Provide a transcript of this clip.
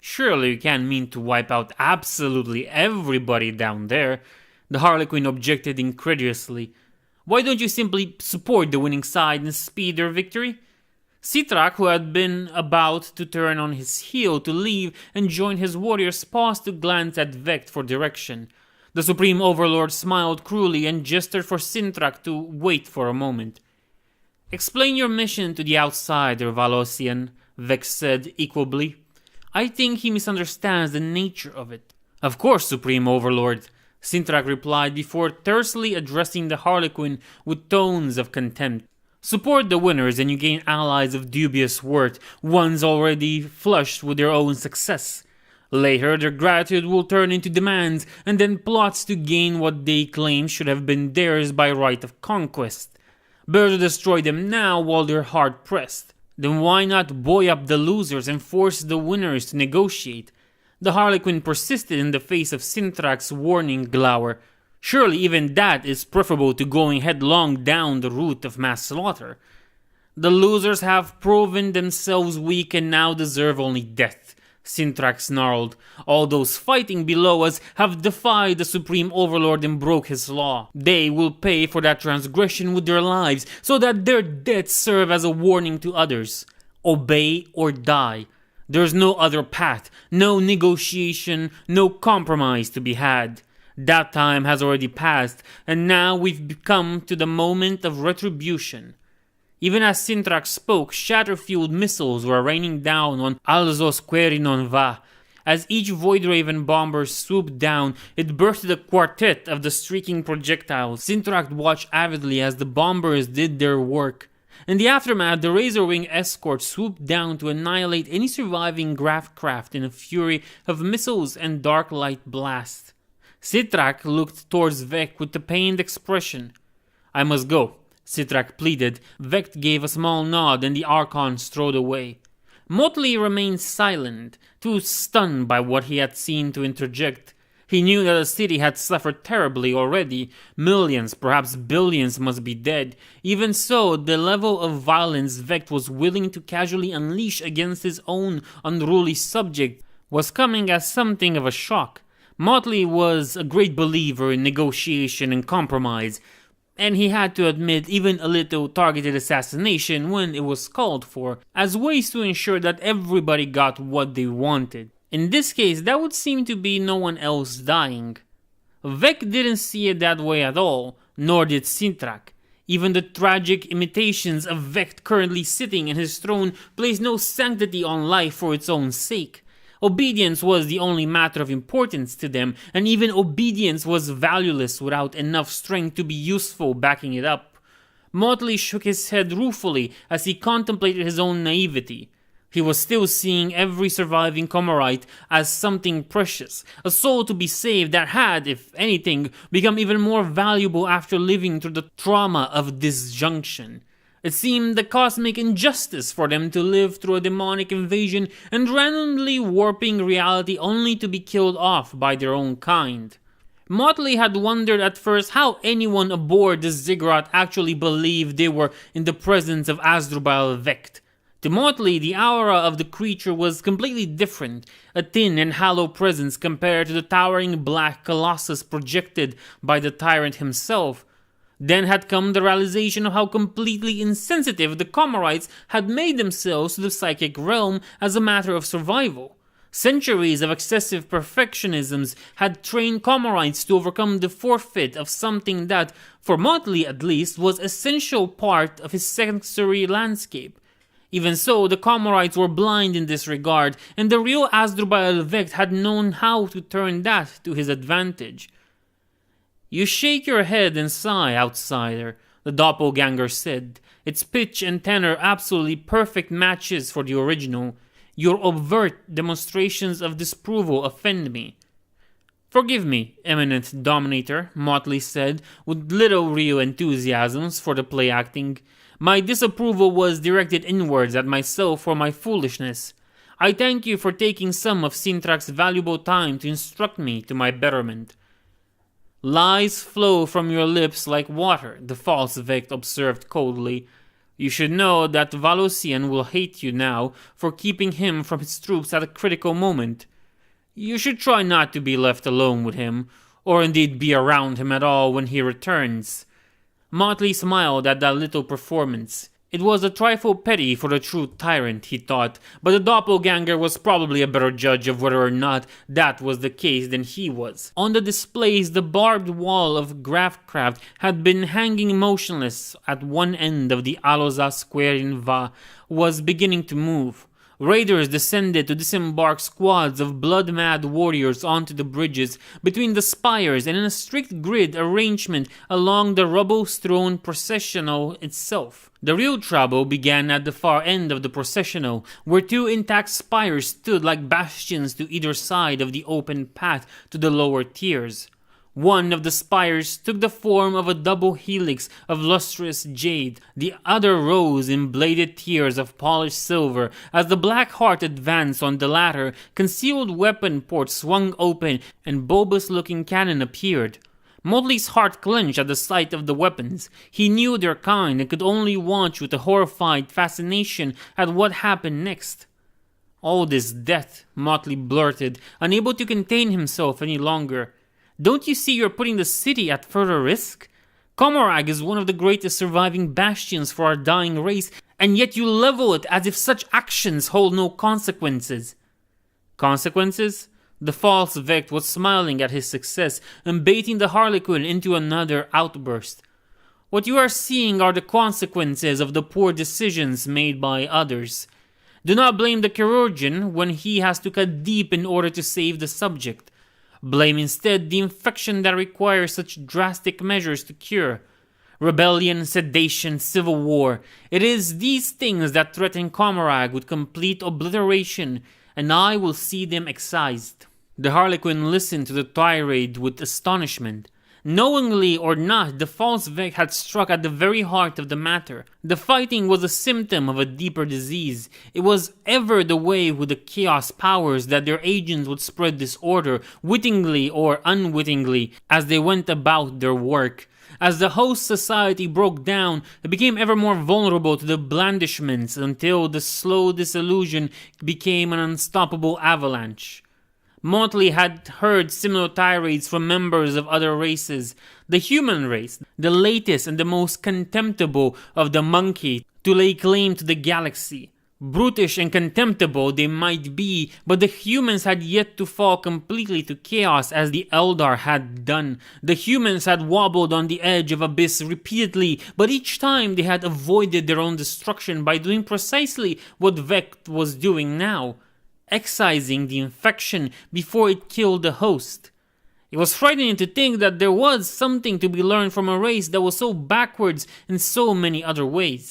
Surely you can't mean to wipe out absolutely everybody down there, the Harlequin objected incredulously. Why don't you simply support the winning side and speed their victory? Sithrak, who had been about to turn on his heel to leave and join his warriors, paused to glance at Vect for direction. The Supreme Overlord smiled cruelly and gestured for Sithrak to wait for a moment. Explain your mission to the outsider, Valosian, Vect said equably. I think he misunderstands the nature of it. Of course, Supreme Overlord, Sithrak replied before tersely addressing the Harlequin with tones of contempt. Support the winners and you gain allies of dubious worth, ones already flushed with their own success. Later, their gratitude will turn into demands and then plots to gain what they claim should have been theirs by right of conquest. Better to destroy them now while they're hard-pressed. Then why not buoy up the losers and force the winners to negotiate? The Harlequin persisted in the face of Sithrak's warning glower. Surely even that is preferable to going headlong down the route of mass slaughter. The losers have proven themselves weak and now deserve only death, Sithrak snarled. All those fighting below us have defied the Supreme Overlord and broke his law. They will pay for that transgression with their lives, so that their deaths serve as a warning to others. Obey or die. There's no other path, no negotiation, no compromise to be had. That time has already passed, and now we've come to the moment of retribution. Even as Sithrak spoke, shatter-fueled missiles were raining down on Alzos Querinon Va. As each Voidraven bomber swooped down, it bursted a quartet of the streaking projectiles. Sithrak watched avidly as the bombers did their work. In the aftermath, the Razorwing escort swooped down to annihilate any surviving craft in a fury of missiles and dark light blast. Sithrak looked towards Vect with a pained expression. I must go, Sithrak pleaded. Vect gave a small nod and the Archon strode away. Motley remained silent, too stunned by what he had seen to interject. He knew that the city had suffered terribly already. Millions, perhaps billions must be dead. Even so, the level of violence Vect was willing to casually unleash against his own unruly subject was coming as something of a shock. Motley was a great believer in negotiation and compromise, and he had to admit even a little targeted assassination when it was called for, as ways to ensure that everybody got what they wanted. In this case, that would seem to be no one else dying. Vect didn't see it that way at all, nor did Sithrak. Even the tragic imitations of Vect currently sitting in his throne place no sanctity on life for its own sake. Obedience was the only matter of importance to them, and even obedience was valueless without enough strength to be useful backing it up. Motley shook his head ruefully as he contemplated his own naivety. He was still seeing every surviving Comorite as something precious, a soul to be saved that had, if anything, become even more valuable after living through the trauma of disjunction. It seemed a cosmic injustice for them to live through a demonic invasion and randomly warping reality only to be killed off by their own kind. Motley had wondered at first how anyone aboard the Ziggurat actually believed they were in the presence of Asdrubal Vect. To Motley, the aura of the creature was completely different, a thin and hollow presence compared to the towering black colossus projected by the tyrant himself. Then had come the realization of how completely insensitive the Comorites had made themselves to the psychic realm as a matter of survival. Centuries of excessive perfectionisms had trained Comorites to overcome the forfeit of something that, for Motley at least, was an essential part of his sensory landscape. Even so, the Comorites were blind in this regard, and the real Asdrubal Vect had known how to turn that to his advantage. You shake your head and sigh, outsider, the doppelganger said. Its pitch and tenor absolutely perfect matches for the original. Your overt demonstrations of disapproval offend me. Forgive me, eminent dominator, Motley said, with little real enthusiasms for the play acting. My disapproval was directed inwards at myself for my foolishness. I thank you for taking some of Sithrak's valuable time to instruct me to my betterment. Lies flow from your lips like water, the false Vect observed coldly. You should know that Valosian will hate you now for keeping him from his troops at a critical moment. You should try not to be left alone with him, or indeed be around him at all when he returns." Motley smiled at that little performance. It was a trifle petty for the true tyrant, he thought, but the doppelganger was probably a better judge of whether or not that was the case than he was. On the displays, the barbed wall of Grafcraft had been hanging motionless at one end of the Aloza square in Va was beginning to move. Raiders descended to disembark squads of blood-mad warriors onto the bridges between the spires and in a strict grid arrangement along the rubble-strewn processional itself. The real trouble began at the far end of the processional, where two intact spires stood like bastions to either side of the open path to the lower tiers. One of the spires took the form of a double helix of lustrous jade. The other rose in bladed tiers of polished silver. As the Black Heart advanced on the latter, concealed weapon ports swung open and bulbous-looking cannon appeared. Motley's heart clenched at the sight of the weapons. He knew their kind and could only watch with a horrified fascination at what happened next. "All this death," Motley blurted, unable to contain himself any longer. "Don't you see you're putting the city at further risk? Commorragh is one of the greatest surviving bastions for our dying race, and yet you level it as if such actions hold no consequences." Consequences? The false Vecht was smiling at his success and baiting the Harlequin into another outburst. "What you are seeing are the consequences of the poor decisions made by others. Do not blame the chirurgeon when he has to cut deep in order to save the subject. Blame instead the infection that requires such drastic measures to cure. Rebellion, sedation, civil war. It is these things that threaten Commorragh with complete obliteration, and I will see them excised." The Harlequin listened to the tirade with astonishment. Knowingly or not, the false Vecht had struck at the very heart of the matter. The fighting was a symptom of a deeper disease. It was ever the way with the chaos powers that their agents would spread disorder, wittingly or unwittingly, as they went about their work. As the host society broke down, it became ever more vulnerable to the blandishments until the slow disillusion became an unstoppable avalanche. Motley had heard similar tirades from members of other races. The human race, the latest and the most contemptible of the monkey, to lay claim to the galaxy. Brutish and contemptible they might be, but the humans had yet to fall completely to chaos as the Eldar had done. The humans had wobbled on the edge of abyss repeatedly, but each time they had avoided their own destruction by doing precisely what Vecht was doing now. Excising the infection before it killed the host. It was frightening to think that there was something to be learned from a race that was so backwards in so many other ways.